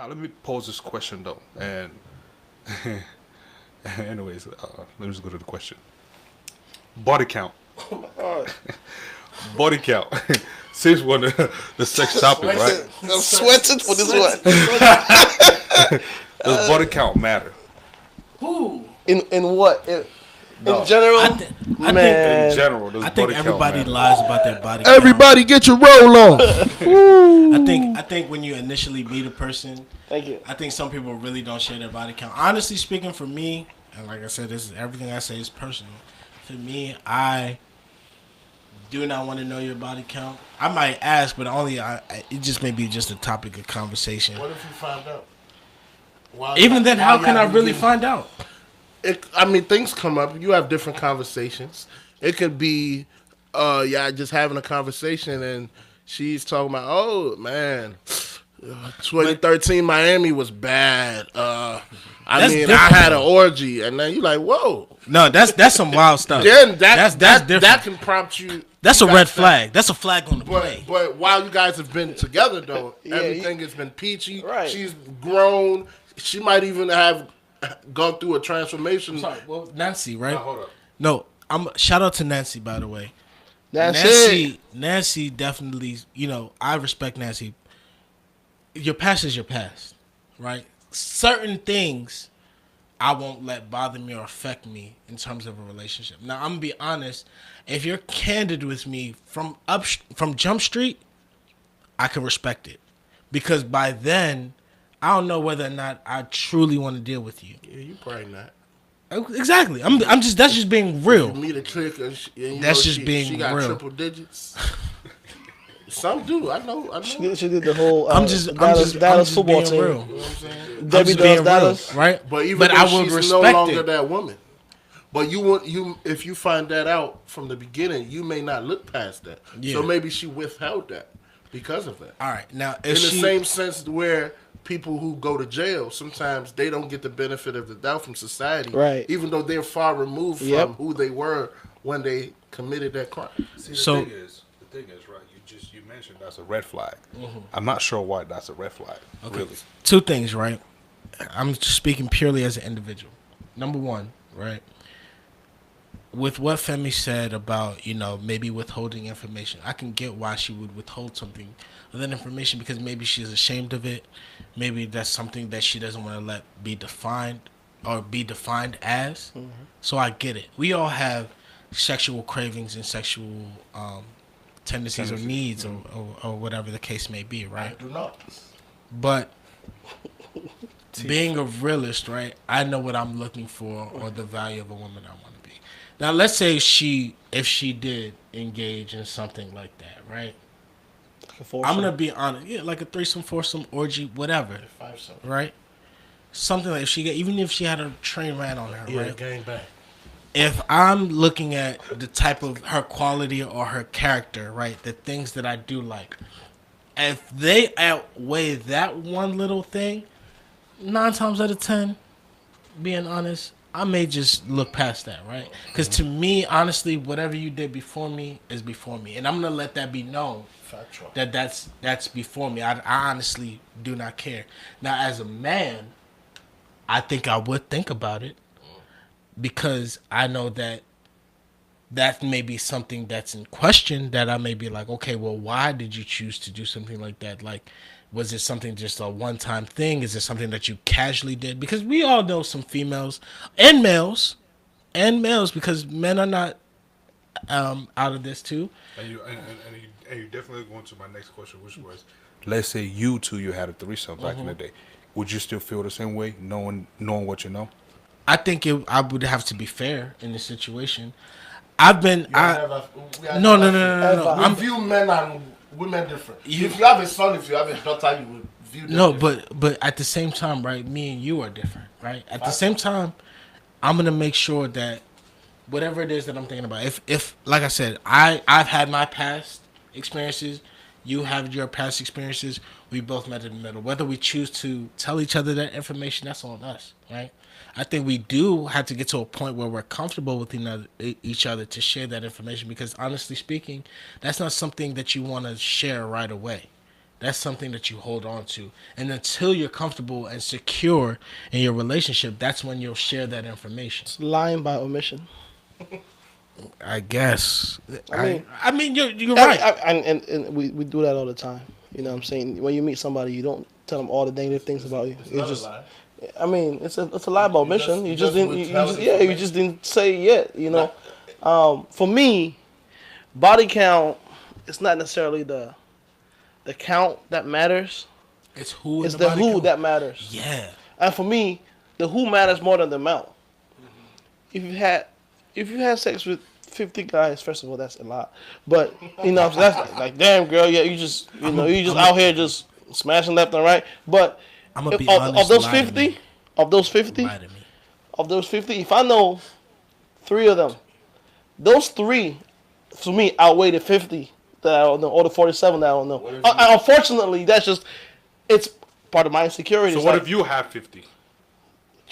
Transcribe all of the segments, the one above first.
Now let me pose this question though, and anyways, let me just go to the question. Body count. Body count. Since one the sex topic, right? I'm sweating for this one. Does body count matter? Who? In what? In general, I think In general, does I think body everybody count matter? lies about their body count. Everybody get your roll on. I think when you initially meet a person, thank you. I think some people really don't share their body count. Honestly speaking, for me, and like I said, this is everything I say is personal. For me, I do not want to know your body count. I might ask, but it just may be just a topic of conversation. What if you find out? Even then, how can I really find out? Things come up. You have different conversations. It could be, just having a conversation and she's talking about, oh, man, 2013 Miami was bad. I had an orgy. And then you're like, whoa. No, that's some wild stuff. Then that's different. That can prompt you. That's a red flag. That's a flag on the play. But while you guys have been together, though, everything has been peachy. Right. She's grown. She might even have gone through a transformation. Sorry, well, Nancy, right? Hold up. No, shout out to Nancy, by the way. Nancy definitely, I respect Nancy. Your past is your past, right? Certain things I won't let bother me or affect me in terms of a relationship. Now, I'm gonna be honest. If you're candid with me from Jump Street, I can respect it, because by then, I don't know whether or not I truly want to deal with you. Yeah, you probably not. Exactly. That's just being real. You meet a chick and being she got real. triple digits. Some do. I know. She did the whole. I'm just football being team. real. You know what I'm saying? Debbie does Dallas, right? But I would she's respect no longer it. that woman. But if you find that out from the beginning, you may not look past that. Yeah. So maybe she withheld that because of that. All right, now In the same sense where people who go to jail, sometimes they don't get the benefit of the doubt from society, right? Even though they're far removed from who they were when they committed that crime. See, the thing is, right? You mentioned that's a red flag. Mm-hmm. I'm not sure why that's a red flag. Okay. Really. Two things, right? I'm just speaking purely as an individual. Number one, right? With what Femi said about, maybe withholding information, I can get why she would withhold something of that information, because maybe she's ashamed of it. Maybe that's something that she doesn't want to let be defined or be defined as. Mm-hmm. So I get it. We all have sexual cravings and sexual tendencies or needs, or whatever the case may be, right? I do not. But being a realist, right, I know what I'm looking for or the value of a woman I want to be. Now, let's say if she did engage in something like that, right? I'm going to be honest. Yeah, like a threesome, foursome, orgy, whatever. Right? Something like even if she had a train ran on her, right? Gang bang. If I'm looking at the type of her quality or her character, right, the things that I do like, if they outweigh that one little thing, 9 times out of 10, being honest, I may just look past that, right? Because to me, honestly, whatever you did before me is before me, and I'm gonna let that be known that that's before me. I honestly do not care. Now, as a man, I think I would think about it, because I know that may be something that's in question, that I may be like, okay, well, why did you choose to do something like that? Like, was it something just a one-time thing? Is it something that you casually did? Because we all know some females and males, because men are not out of this too. And you definitely going to my next question, which was, let's say you had a threesome back in the day. Would you still feel the same way, knowing what you know? I think I would have to be fair in this situation. No. We view men and women different. If you have a son, if you have a daughter, you would view them different. but at the same time, right, me and you are different, right? At the same time, I'm going to make sure that whatever it is that I'm thinking about, if like I said, I've had my past experiences, you have your past experiences, we both met in the middle. Whether we choose to tell each other that information, that's on us, right? I think we do have to get to a point where we're comfortable with each other to share that information, because honestly speaking, that's not something that you want to share right away. that's something that you hold on to. And until you're comfortable and secure in your relationship, that's when you'll share that information. Lying by omission. I guess. I mean, you're right. And we do that all the time. You know what I'm saying? When you meet somebody, you don't tell them all the negative things about you. It's just, I mean, it's a lie by omission. You just didn't say yet. You know, for me, body count. It's not necessarily the count that matters. It's who. It's the who count that matters. Yeah. And for me, the who matters more than the amount. Mm-hmm. If you had sex with 50 guys, first of all, that's a lot. But you know, that's like, damn, girl, yeah, you just out here just smashing left and right. But I'm gonna be honest, of those 50, if I know 3 of them, those 3 for me outweigh the 50 that I don't know, or the 47 that I don't know. Unfortunately, it's part of my insecurities. So what if you have 50?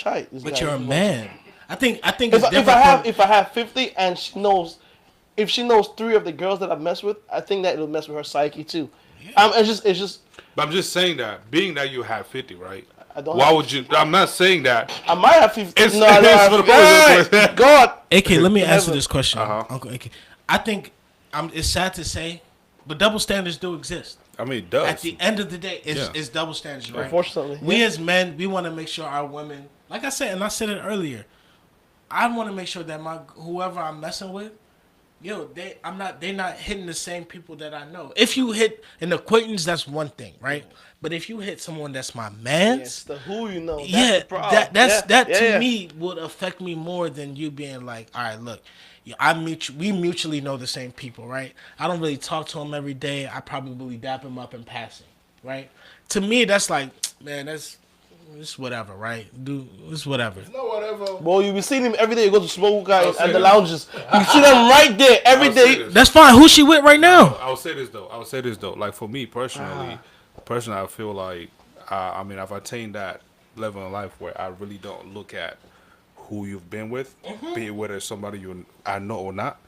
But you're a man. I think if I have 50 and if she knows 3 of the girls that I've messed with, I think that it'll mess with her psyche too. Yeah. It's just. But I'm just saying that, being that you have 50, right? Why would you? I'm not saying that. I might have 50. It's for the person. God. AK, let me answer this question, Uh-huh. Uncle AK. I think it's sad to say, but double standards do exist. I mean, it does. At the end of the day, it's double standards, right? Unfortunately, we as men, we want to make sure our women, like I said, and I said it earlier, I want to make sure that whoever I'm messing with, they're not hitting the same people that I know. If you hit an acquaintance, that's one thing, right? But if you hit someone that's my man, it's the who you know. That's to me would affect me more than you being like, all right, look, we mutually know the same people, right? I don't really talk to them every day. I probably dap them up in passing, right? To me, that's like, man, it's whatever, right? It's whatever. It's not whatever. Well, you be seeing him every day. You go to smoke guys at the lounges. You see them right there every day. That's fine. Who's she with right now? I'll say this though. Like for me personally, I feel like I mean I've attained that level in life where I really don't look at who you've been with, be it whether it's somebody I know or not,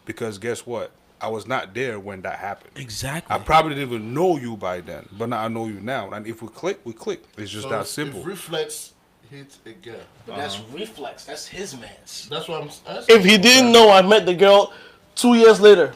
because guess what? I was not there when that happened. Exactly. I probably didn't even know you by then, but now I know you now. And if we click, we click. It's just that simple. If reflex hits again. But that's reflex. That's his man's. That's what I'm saying. If he didn't know, I met the girl 2 years later.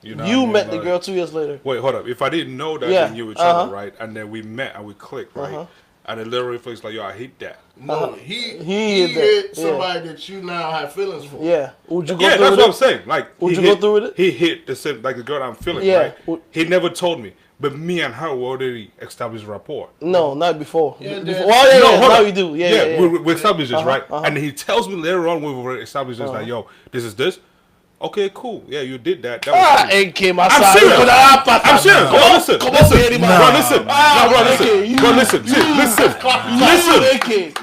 You know you met the girl 2 years later. Wait, hold up. If I didn't know that, then you were each other, right? And then we met and we clicked, right? And the little reflex like, yo, I hate that. No, he hit somebody that you now have feelings for. Yeah. Would you go that's what I'm saying. Like, would you go through with it? He hit the same, like the girl I'm feeling, right? He never told me. But me and her were already established rapport. No, not before. Yeah, now we do. Yeah. We established this, right? And he tells me later on we've already established this, like, yo, this is this. Okay, cool. Yeah, you did that. That was ain't came I'm outside. serious. I'm serious. Bro, listen. Come on, listen. Bro, listen. Bro, listen.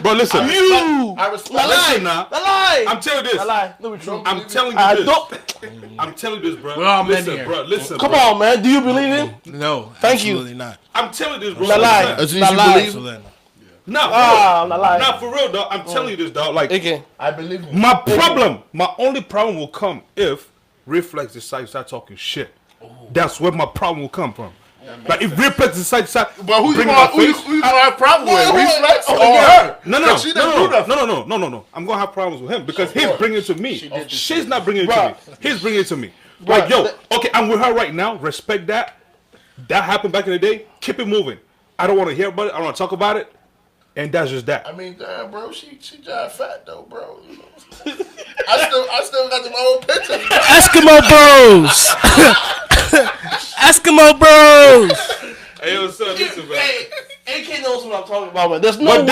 Bro, listen. I respect. Listen now. lie. I'm telling you this. No, it's true. I'm telling you this. I'm telling you this, bro. We're all men Listen, here. bro. Listen. Come on, man. Do you believe him? No, Thank you. absolutely not. I'm telling you this, bro. Not lie. Azeez, Not you lie. believe? Absolutely not. No, I'm not lying. Not for real, dog. I'm telling you this, dog. Like, I believe him. my only problem will come if Reflex decides to start talking shit. That's where my problem will come from. Like if Reflex decides to start But who you bringing gonna have problems with? Reflex or her? No. She didn't do nothing. No. I'm gonna have problems with him because he's bringing it to me. She's not bringing it to me. He's bringing it to me. Like, yo, okay, I'm with her right now. Respect that. That happened back in the day. Keep it moving. I don't want to hear about it. I don't want to talk about it. And that's just that. I mean, damn, bro, she jive fat though, bro. You know I still got them old pictures. Eskimo Bros. Eskimo Bros. Hey, yo, son, listen, man. AK knows what I'm talking about, man. There's no way.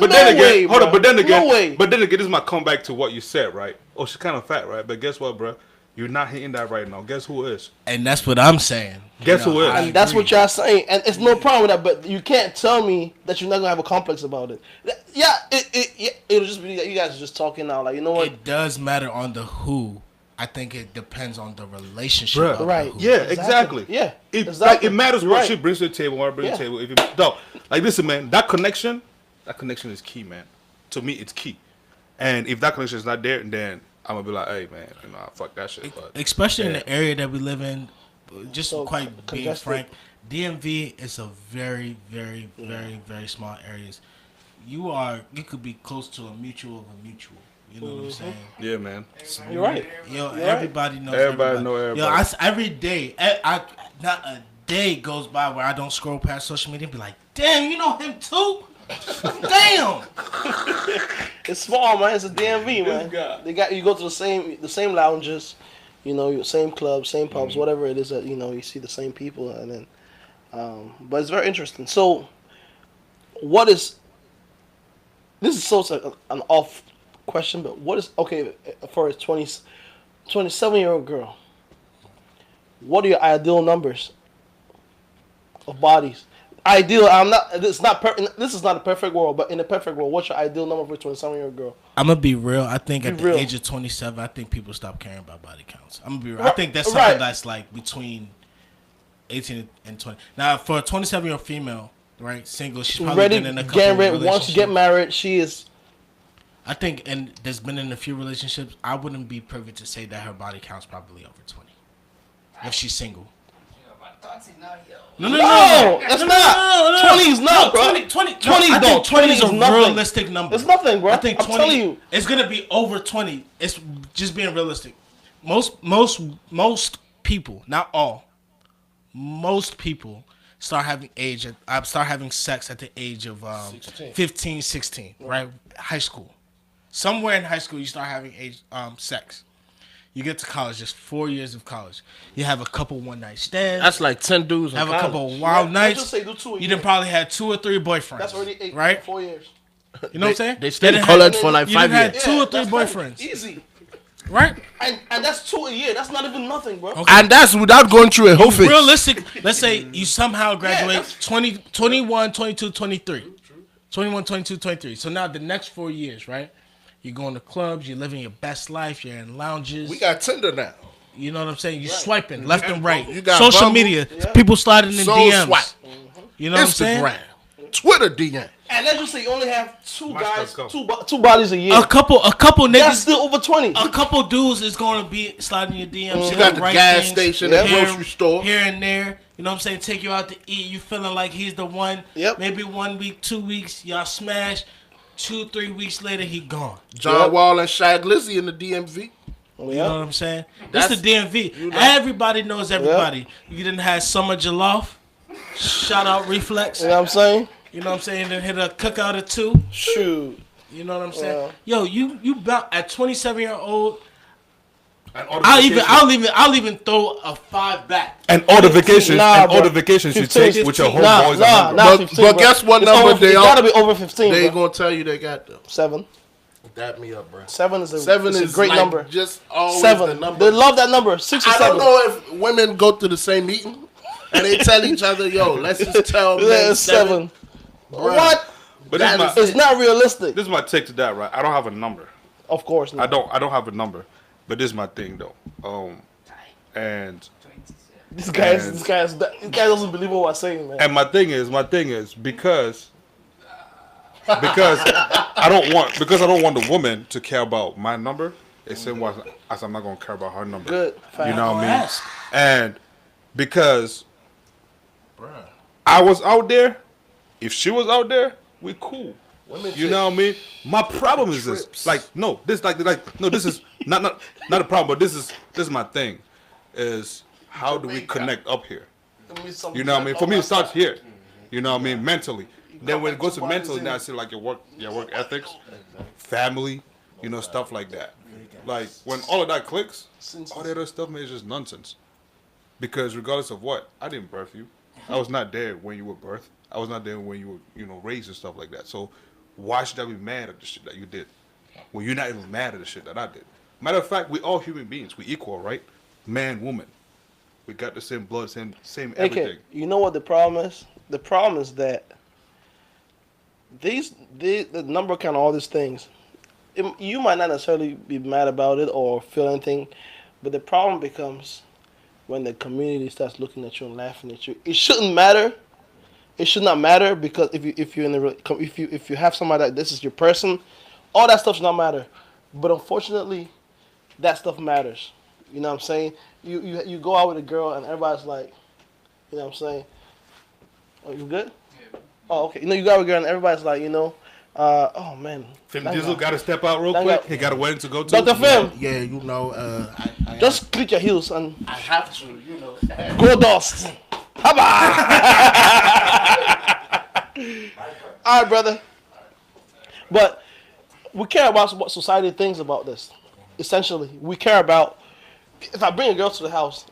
But then again, hold up. But then again, no way. this is my comeback to what you said, right? Oh, she's kind of fat, right? But guess what, bro? You're not hitting that right now. Guess who is? And that's what I'm saying. Guess who is? And that's what y'all saying, and it's no problem with that. But you can't tell me that you're not gonna have a complex about it. It'll just be that you guys are just talking now. Like, you know what? It does matter on the who. I think it depends on the relationship. Bruh. Of the Right. who. Yeah, exactly. Yeah, It, exactly. like, it matters You're what right. she brings to the table, what I bring to the table. If you, dog, like, listen, man, that connection is key, man. To me, it's key. And if that connection is not there, then I'm gonna be like, hey, man, fuck that shit. But, Especially in the area that we live in, just So quite being congested. frank, DMV is a very, very, very, very small areas. You could be close to a mutual of a mutual. You know what I'm saying? Yeah, man. You're right. Yo, You're everybody knows Everybody everybody. know Yo, everybody. every day, not a day goes by where I don't scroll past social media and be like, damn, you know him too? Damn. It's small, man. It's a DMV, man. They got you go to the same lounges, you know, same clubs, same pubs, whatever it is that you know you see the same people, and then, but it's very interesting. So, what is this is so an off question, but what is okay for a 27-year-old girl? What are your ideal numbers of bodies? Ideal. I'm not. This is not. This is not a perfect world, but in a perfect world, what's your ideal number for a 27-year-old girl? I'm gonna be real. I think at the age of 27, I think people stop caring about body counts. I'm gonna be real. I think that's something that's like between 18 and 20. Now, for a 27-year-old female, right, single, she's probably Ready, been in a couple getting ready. relationships. Once you get married, she is. I think, and there's been in a few relationships. I wouldn't be privy to say that her body count's probably over 20 if she's single. No, that's not. 20 is not, bro. 20 is a realistic number. It's nothing, bro. I think I'm 20. telling you. It's gonna be over 20. It's just being realistic. Most people, not all, most people start having sex at the age of 15, 16, right? High school. Somewhere in high school, you start having sex. You get to college, just 4 years of college. You have a couple one-night stands. That's like 10 dudes in Have college. a couple wild nights. Just say do 2 a You year. done probably had 2 or 3 boyfriends. That's already 8, right? 4 years. You know what I'm saying? They stayed in done college for like you 5 done had years. 2 or 3 that's boyfriends. Easy. Right? And that's 2 a year. That's not even nothing, bro. Okay. And that's without going through a whole phase. Realistic, let's say you somehow graduate that's- 20, 21, 22, 23. 21, 22, 23. So now the next 4 years, right? You're going to clubs, you're living your best life, you're in lounges. We got Tinder now. You know what I'm saying? You're swiping left and right. You got Social Bumble. media, people sliding in Soul DMs. Swipe. You know what I'm saying? Instagram. Twitter DM. And let's just say you only have 2 guys, stuff two bodies a year. A couple That's niggas, still over 20. a couple dudes is going to be sliding your DMs. You got the gas station, the here, grocery store. here and there. You know what I'm saying? Take you out to eat. You feeling like he's the one. Yep. Maybe 1 week, 2 weeks, y'all smash. 2, 3 weeks later, he gone. John Wall and Shaq Lizzy in the DMV. You know what I'm saying? That's the DMV. you know. Everybody knows everybody. You didn't have Summer Jollof. Shout out Reflex. You know what I'm saying? You know what I'm saying? Then hit a cookout or 2. Shoot. You know what I'm saying? Yo, you about at 27-year-old. And I'll even throw a 5 back. And all the vacations, Nah, and all bro. the vacations you 15, take with your 15. homeboys. Nah, 15, But bro. guess what It's number over, they it are? gotta be over 15, They bro. gonna tell you they got them. 7. Dap me up, bro. 7 is a 7 is is a great like number. just always 7. the number. They love that number. 6 or I 7. don't know if women go to the same meeting and they tell each other, "Yo, let's just tell Yeah, men it's 7. Bruh. What? But That this is, It's not realistic. this is my take to that, right? I don't have a number. Of course not. I don't have a number. But this is my thing though. And This guy doesn't believe what we're saying, man. my thing is because I don't want the woman to care about my number. It's same as I'm not gonna care about her number. Good. You know what I mean? Ask. And because I was out there, if she was out there, we cool. You know what I mean? My problem is this. Like, no, this this is not a problem, but this is my thing. Is how do we connect up here? You know what I mean? For me, it starts here. You know what I mean? Mentally. Then when it goes to mentally, now I see like your work ethics, family, you know, stuff like that. Like when all of that clicks, all the other stuff man is just nonsense. Because regardless of what, I didn't birth you. I was not there when you were birthed. I was not there when you were, raised and stuff like that. So why should I be mad at the shit that you did? When you're not even mad at the shit that I did. Matter of fact, we all human beings. We equal, right? Man, woman. We got the same blood, same everything. Okay, you know what the problem is? The problem is that the number count, all these things, you might not necessarily be mad about it or feel anything, but the problem becomes when the community starts looking at you and laughing at you. It shouldn't matter. It should not matter because if you have somebody that this is your person, all that stuff should not matter. But unfortunately, that stuff matters. You know what I'm saying? You go out with a girl and everybody's like, you know what I'm saying? Oh, you good? Oh, okay. You know, you got a girl, and everybody's like, oh man. Femdizzle got to step out real that quick. guy- He got a wedding to go to. Dr. Fem, Yeah, I just click your heels and I have to, go dust. Haba! All right, brother. But we care about what society thinks about this. Essentially, we care about. If I bring a girl to the house,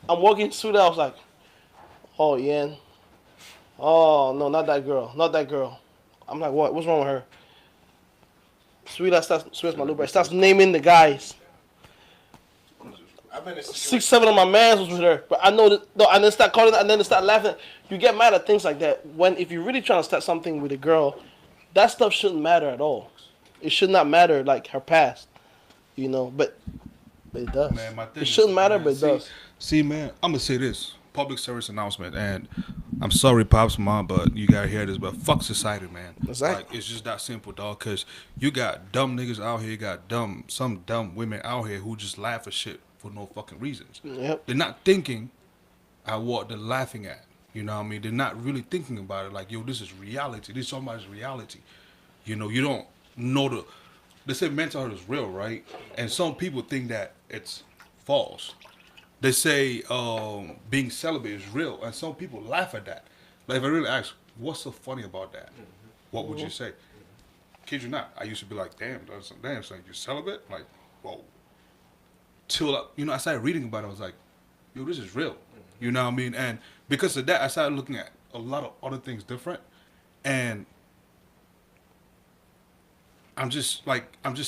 I'm walking through the house like, oh yeah, oh no, not that girl, not that girl. I'm like, what? What's wrong with her? Sweetheart starts my little brother starts naming the guys. 6, 7 of my mans was with her, but I know that. No, and then start calling, and then they start laughing. You get mad at things like that when if you're really trying to start something with a girl, that stuff shouldn't matter at all. It should not matter like her past, but it does. Man, my thing it shouldn't is, matter, man, but it does. See, man, I'm gonna say this public service announcement, and I'm sorry, pops, mom, but you gotta hear this. But fuck society, man. Exactly. Like it's just that simple, dog. Cause you got dumb niggas out here, you got some dumb women out here who just laugh at shit for no fucking reasons. Yep. They're not thinking at what they're laughing at. You know what I mean? They're not really thinking about it. Like, yo, this is reality. This is somebody's reality. You don't know they say mental health is real, right? And some people think that it's false. They say being celibate is real, and some people laugh at that. Like, if I really ask, what's so funny about that? What would you say? Kid you not, I used to be like, damn, so you're celibate? Like, whoa. Till, I started reading about it, I was like, yo, this is real. You know what I mean? And because of that, I started looking at a lot of other things different. And I'm just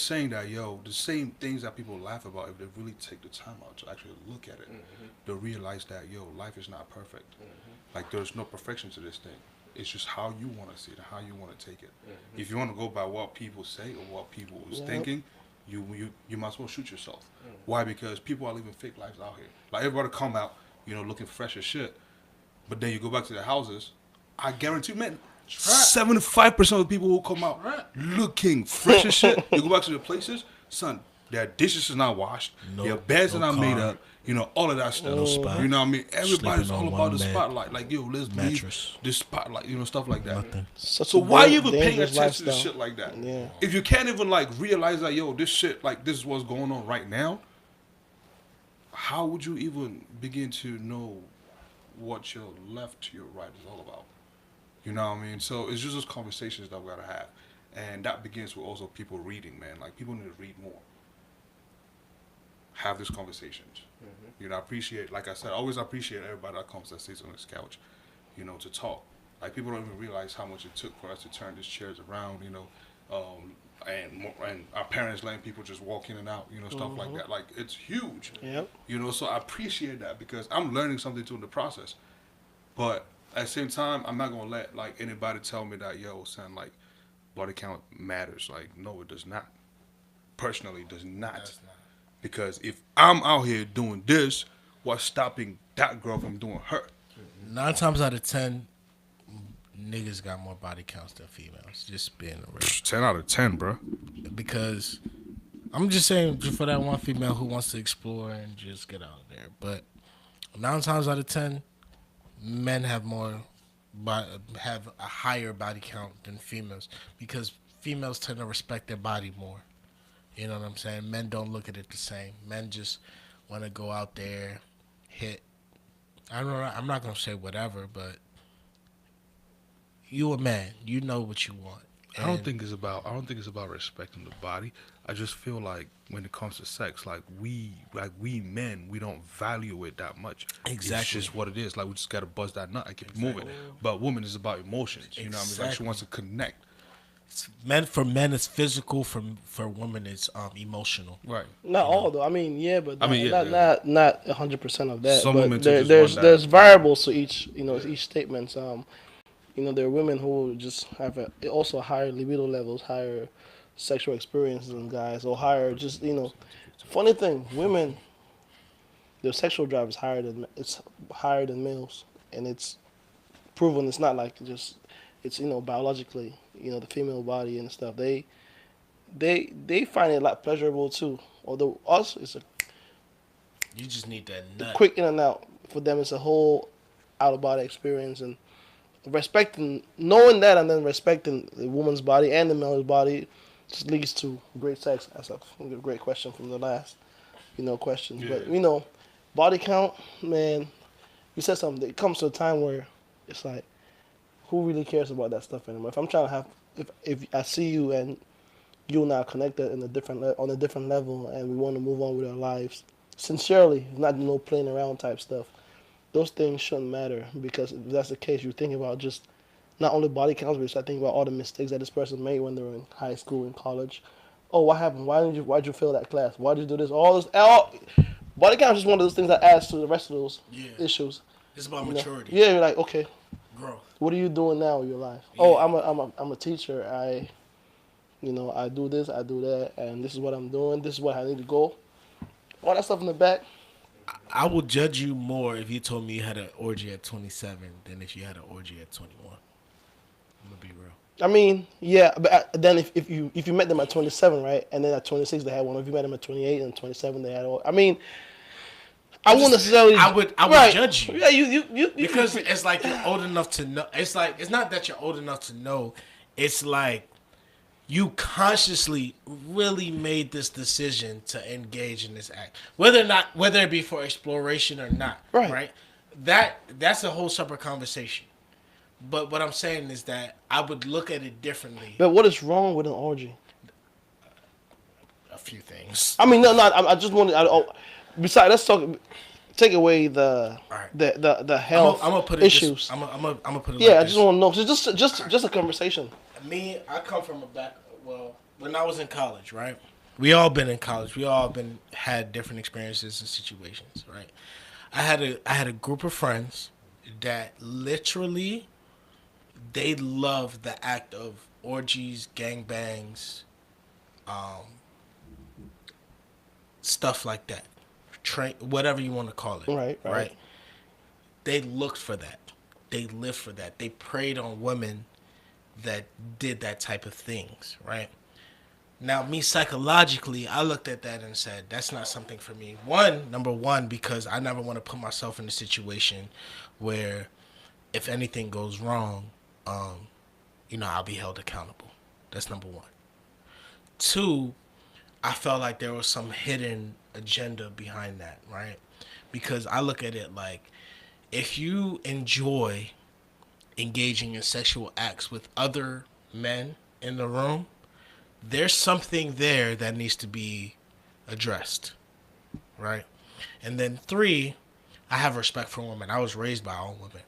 saying that, yo, the same things that people laugh about, if they really take the time out to actually look at it, they'll realize that, yo, life is not perfect. Like, there's no perfection to this thing. It's just how you want to see it, how you want to take it. If you want to go by what people say or what people is thinking, you might as well shoot yourself. Why? Because people are living fake lives out here. Like, everybody come out, looking fresh as shit, but then you go back to their houses, I guarantee, man, 75% of the people who come out looking fresh as shit, you go back to their places, son, their dishes are not washed, their beds are not made up, all of that stuff. You know what I mean? Everybody's all about the spotlight. Like, yo, let's leave this spotlight, stuff like that. So why you even paying attention to shit like that? Yeah. If you can't even, like, realize that, yo, this shit, like, this is what's going on right now, how would you even begin to know what your left to your right is all about? You know what I mean? So it's just those conversations that we gotta have. And that begins with also people reading, man. Like, people need to read more. Have these conversations. I appreciate, like I said, I always appreciate everybody that comes that sits on this couch, to talk. Like, people don't even realize how much it took for us to turn these chairs around, and our parents letting people just walk in and out, stuff like that. Like, it's huge. Yep. So I appreciate that because I'm learning something too in the process. But at the same time, I'm not gonna let, like, anybody tell me that, yo, son, like, body count matters. Like, no, it does not. Personally, it does not. Because if I'm out here doing this, what's stopping that girl from doing her? 9 times out of 10, niggas got more body counts than females. Just being real. 10 out of 10, bro. Because I'm just saying, just for that one female who wants to explore and just get out there. But 9 times out of 10, men have have a higher body count than females because females tend to respect their body more. You know what I'm saying? Men don't look at it the same. Men just want to go out there, hit. I don't know. I'm not gonna say whatever, but you a man. You know what you want. I don't think it's about respecting the body. I just feel like when it comes to sex, like we men, we don't value it that much. Exactly. It's just what it is. Like, we just gotta buzz that nut and keep moving. But women is about emotions. You know what I mean? Like, she wants to connect. For men it's physical. For women it's emotional. Right. Not all though. I mean, yeah, but not 100% of that. Some but women there's variables to each each statement. There are women who just have also higher libido levels, higher sexual experiences than guys, or higher just Funny thing, women, their sexual drive is higher than males, and it's proven. It's not like it's biologically the female body and stuff. They find it a lot pleasurable too. Although us, it's You just need that nut. quick in and out. For them, it's a whole out of body experience, and respecting, knowing that, and then respecting the woman's body and the male's body, just leads to great sex. That's a great question from the last, questions. Yeah. But body count, man. You said something. It comes to a time where it's like, who really cares about that stuff anymore? If I'm trying to have, if I see you and you and I are connected in on a different level, and we want to move on with our lives sincerely, not no playing around type stuff. Those things shouldn't matter, because if that's the case, you think about just not only body counts, but you start thinking about all the mistakes that this person made when they were in high school and college. Oh, what happened? Why'd you fail that class? Why'd you do this? Body count is just one of those things that adds to the rest of those issues. It's about maturity. Yeah, you're like, okay, growth. what are you doing now in your life? Yeah. Oh, I'm a teacher. I do this, I do that, and this is what I'm doing. This is what I need to go. All that stuff in the back. I will judge you more if you told me you had an orgy at 27 than if you had an orgy at 21. I'm gonna be real. I mean, yeah, but then if you met them at 27, right, and then at 26 they had one. If you met them at 28 and 27 they had all. I mean, I wouldn't necessarily. I would judge you. Yeah, you because it's like you're old enough to know. It's like it's not that you're old enough to know. It's like you consciously really made this decision to engage in this act, whether it be for exploration or not. Right. That's a whole separate conversation. But what I'm saying is that I would look at it differently. But what is wrong with an orgy? A few things. I mean, no. I just wanted. Besides, let's talk. Take away the health I'm gonna put issues. I'm gonna put it. Yeah, like I just want to know. Just a conversation. I come from when I was in college, right? We all been in college. We all had different experiences and situations, right? I had a group of friends that literally they loved the act of orgies, gangbangs, stuff like that. Whatever you want to call it. Right. They looked for that. They lived for that. They preyed on women that did that type of things, right? Now, me psychologically, I looked at that and said, that's not something for me. Number one, because I never want to put myself in a situation where if anything goes wrong, I'll be held accountable. That's number one. Two, I felt like there was some hidden agenda behind that, right? Because I look at it like, if you enjoy engaging in sexual acts with other men in the room, there's something there that needs to be addressed, right? And then three, I have respect for women. I was raised by all women.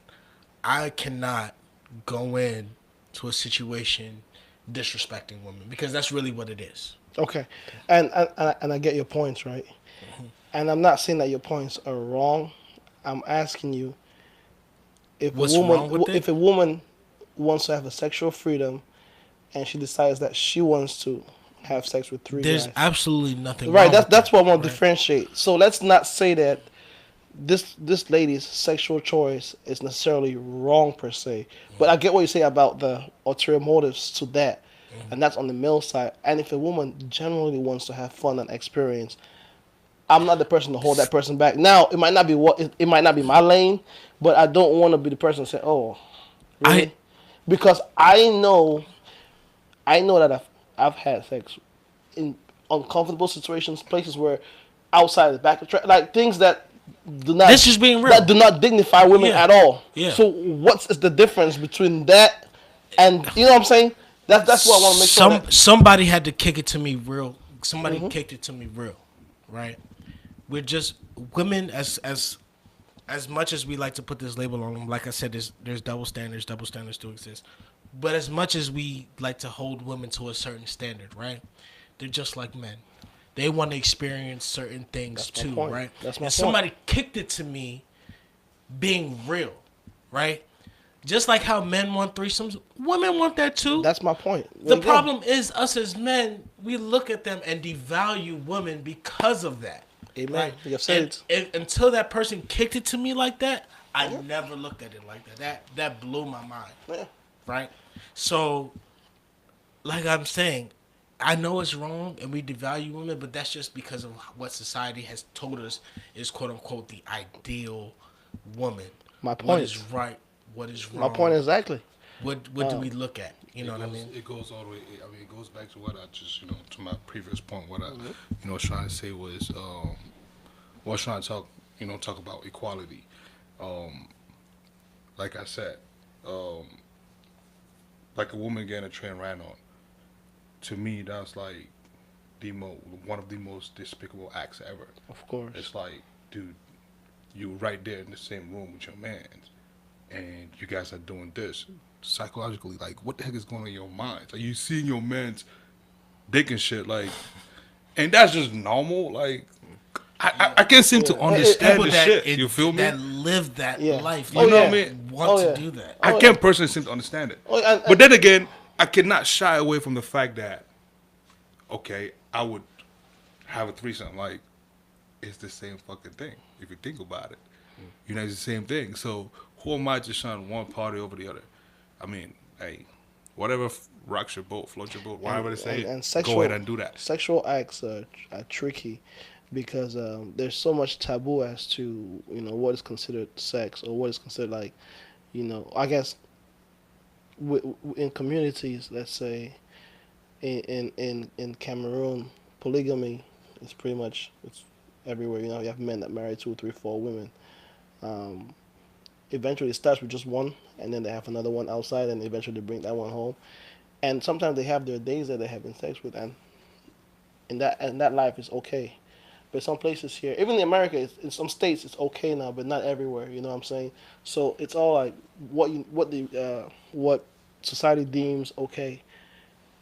I cannot go in to a situation disrespecting women, because that's really what it is. Okay, and I get your points, right? Mm-hmm. And I'm not saying that your points are wrong. I'm asking you, if a woman wants to have a sexual freedom, and she decides that she wants to have sex with three guys, there's absolutely nothing right. wrong That's what I want to differentiate. So let's not say that this lady's sexual choice is necessarily wrong per se. But I get what you say about the ulterior motives to that. And that's on the male side. And if a woman generally wants to have fun and experience, I'm not the person to hold that person back. Now, it might not be my lane, but I don't want to be the person to say, "Oh, really?" Because I know that I've had sex in uncomfortable situations, places where outside the back of like things that do not. This is being real. That do not dignify women at all. Yeah. So what's the difference between that and what I'm saying? That's what I want to make sure. Somebody had to kick it to me real. Somebody kicked it to me real, right? We're just women as much as we like to put this label on them. Like I said, there's double standards. Double standards do exist. But as much as we like to hold women to a certain standard, right? They're just like men. They want to experience certain things too, right? That's my point. Somebody kicked it to me being real, right? Just like how men want threesomes, women want that too. That's my point. The problem is us as men, we look at them and devalue women because of that. Amen. Right? You have said and until that person kicked it to me like that, I never looked at it like that. That blew my mind. Yeah. Right? So, like I'm saying, I know it's wrong and we devalue women, but that's just because of what society has told us is quote unquote the ideal woman. My point. What is right what is wrong? My point exactly. What do we look at? You know what I mean? It goes all the way. I mean, it goes back to what I just, to my previous point. What I, was trying to say was, was trying to talk about equality. Like I said, um, like a woman getting a train ran on. To me, that's like one of the most despicable acts ever. Of course. It's like, dude, you right there in the same room with your man, and you guys are doing this psychologically. Like, what the heck is going on in your mind? Like, you seeing your man's dick and shit, like, and that's just normal. Like, I can't seem to understand the shit. You feel me? That live that life. You know what I mean? Want to do that. I can't personally seem to understand it. But then again, I cannot shy away from the fact that, okay, I would have a threesome. Like, it's the same fucking thing if you think about it. It's the same thing. So who am I to shun one party over the other? I mean, hey, whatever rocks your boat, floats your boat, whatever they say, go ahead and do that. Sexual acts are tricky because there's so much taboo as to what is considered sex or what is considered like, I guess in communities, let's say in Cameroon, polygamy is pretty much it's everywhere. You have men that marry 2, 3, 4 women. Eventually, it starts with just one, and then they have another one outside, and eventually they bring that one home. And sometimes they have their days that they're having sex with, and that life is okay. But some places here, even in America, in some states, it's okay now, but not everywhere. You know what I'm saying? So it's all like what society deems okay.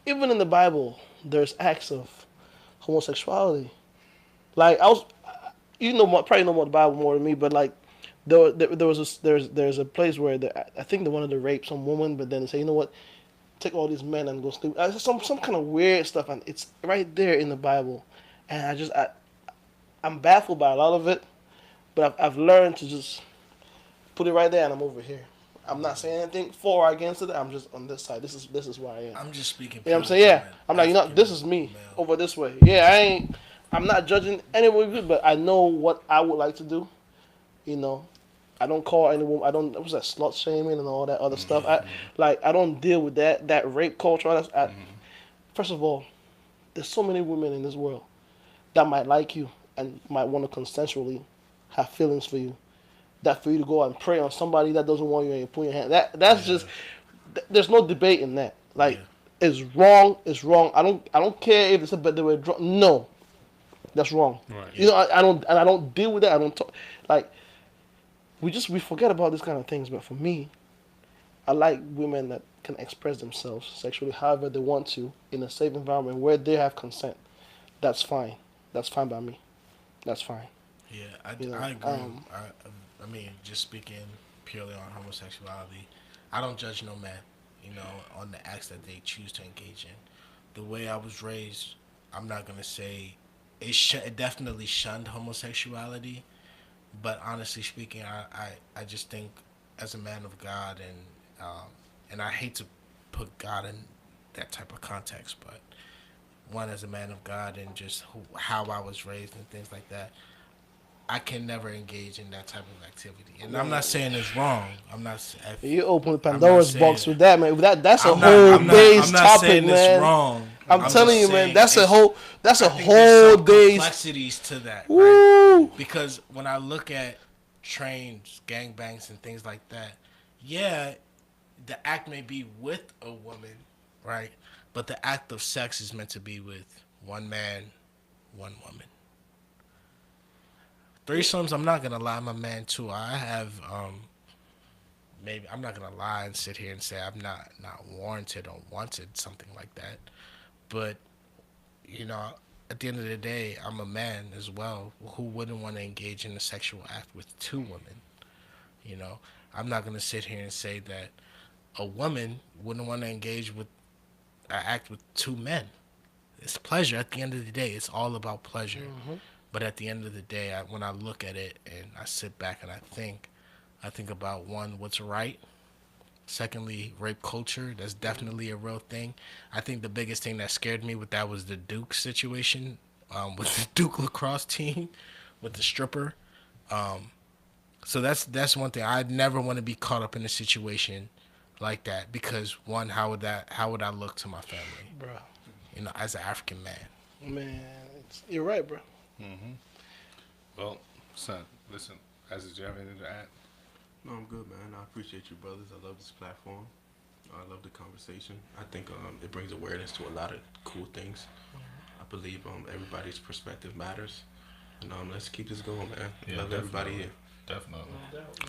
Even in the Bible, there's acts of homosexuality. Like probably know more the Bible more than me, but like there's a place where I think they wanted to rape some woman, but then they say, you know what, take all these men and go sleep. Some kind of weird stuff, and it's right there in the Bible, and I'm baffled by a lot of it, but I've learned to just put it right there, and I'm over here. I'm not saying anything for or against it. I'm just on this side. This is where I am. I'm just speaking. You know what I'm saying? Yeah. I'm like, this is me over this way. Yeah, I'm not judging anybody, but I know what I would like to do. I don't call anyone. I don't. What was that, slut shaming and all that other stuff? I don't deal with that rape culture. First of all, there's so many women in this world that might like you and might want to consensually have feelings for you. That for you to go and prey on somebody that doesn't want you and you put your hand. That's just. There's no debate in that. Like, it's wrong. It's wrong. I don't care if it's a better way. No, that's wrong. Right. I don't deal with that. I don't talk like. We forget about these kind of things. But for me, I like women that can express themselves sexually however they want to in a safe environment where they have consent. That's fine. That's fine by me. That's fine. Yeah, I agree. I mean, just speaking purely on homosexuality, I don't judge no man, on the acts that they choose to engage in. The way I was raised, I'm not going to say it definitely shunned homosexuality, but honestly speaking, I just think as a man of God, and I hate to put God in that type of context, but one, as a man of God and just how I was raised and things like that, I can never engage in that type of activity. And I'm not saying it's wrong. I'm not. You open the Pandora's box with that, man. That's a whole day's topic, man. It's wrong. I'm telling you, man. That's a whole day's complexities to that. Right? Because when I look at trains, gangbangs, and things like that, yeah, the act may be with a woman, right? But the act of sex is meant to be with one man, one woman. Threesomes, I'm not gonna lie, my man too. I have maybe I'm not gonna lie and sit here and say I'm not warranted or wanted something like that. But at the end of the day, I'm a man as well. Who wouldn't want to engage in a sexual act with two women? I'm not gonna sit here and say that a woman wouldn't want to engage with an act with two men. It's pleasure. At the end of the day, it's all about pleasure. Mm-hmm. But at the end of the day, when I look at it and I sit back and I think about, one, what's right. Secondly, rape culture. That's definitely a real thing. I think the biggest thing that scared me with that was the Duke situation with the Duke lacrosse team with the stripper. So that's one thing. I'd never want to be caught up in a situation like that because one, how would I look to my family? Bro. You know, as an African man. Man, you're right, bro. Well, son, listen, Azeez, do you have anything to add? No, I'm good, man. I appreciate you, brothers. I love this platform. I love the conversation. I think it brings awareness to a lot of cool things. I believe everybody's perspective matters. And let's keep this going, man. Yeah, love everybody here. Definitely.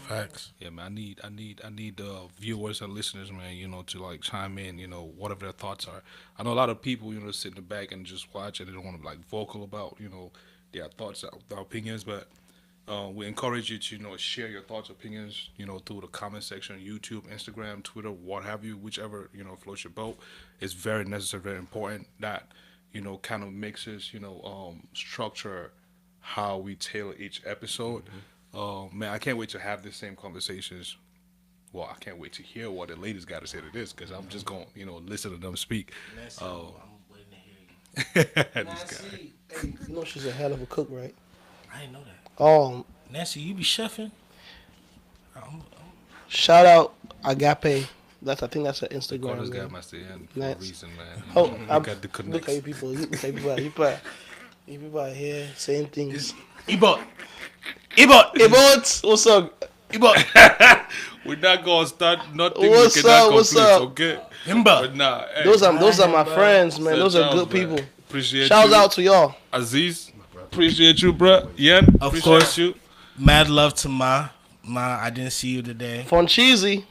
Facts. Yeah, man. I need viewers and listeners, man. You know, to like chime in. You know, whatever their thoughts are. I know a lot of people, you know, sit in the back and just watch, and they don't want to like vocal about, you know, their thoughts, their opinions. But we encourage you to, you know, share your thoughts, opinions, you know, through the comment section, YouTube, Instagram, Twitter, what have you, whichever, you know, floats your boat. It's very necessary, very important that, you know, kind of makes us, you know, structure how we tailor each episode. Man, I can't wait to have the same conversations. Well, I can't wait to hear what the ladies got to say to this because I'm just going to, you know, listen to them speak. Nancy, I'm waiting to hear you. This guy. Hey, you know she's a hell of a cook, right? I didn't know that. Nancy, you be chefing? Shout out Agape. I think that's her Call Instagram. this guy Man. must end for a Nice. reason, man. Oh, Look at the look connects. at you people. You people out here saying things. Ebot. Hey, boats, what's up? We're not gonna start nothing What's we cannot up, what's complete, up? okay? Himba. But nah, hey, Those are my friends, man. Those are good people. Appreciate Shouts you. out to y'all. Azeez. Appreciate you, bro. Yen. Of Appreciate course. you. Mad love to Ma. Ma, I didn't see you today. Fun cheesy.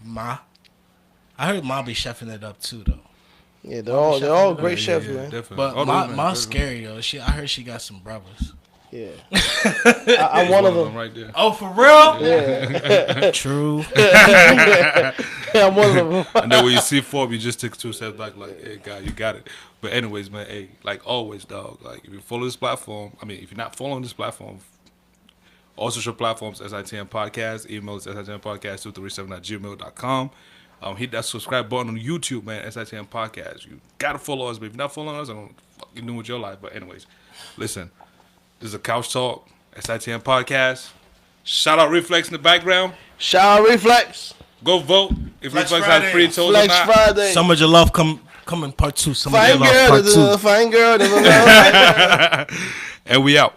Ma. I heard Ma be chefing it up too, though. Yeah, they're all great chefs, man. Definitely. But All Ma, those, man, Ma's definitely. scary, though. I heard she got some brothers. Yeah, I'm one of them. right there. Oh, for real? Yeah, True. I'm one of them. And then when you see Forbes, you just take 2 steps back, like, hey, guy, you got it. But anyways, man, hey, like always, dog, like, if you follow this platform, if you're not following this platform, all social platforms, SITM Podcast, email is SITMPodcast237@gmail.com. Hit that subscribe button on YouTube, man, SITM Podcast. You got to follow us, but if you're not following us, I don't fucking know with your life. But anyways, listen, this is a Couch Talk, SITM Podcast. Shout out Reflex in the background. Shout out Reflex. Go vote if Flex Reflex Friday. has free toes or Flex not. Friday. Some of your love come in part 2. Some of your Fine love girl. part 2. Fine girl. And we out.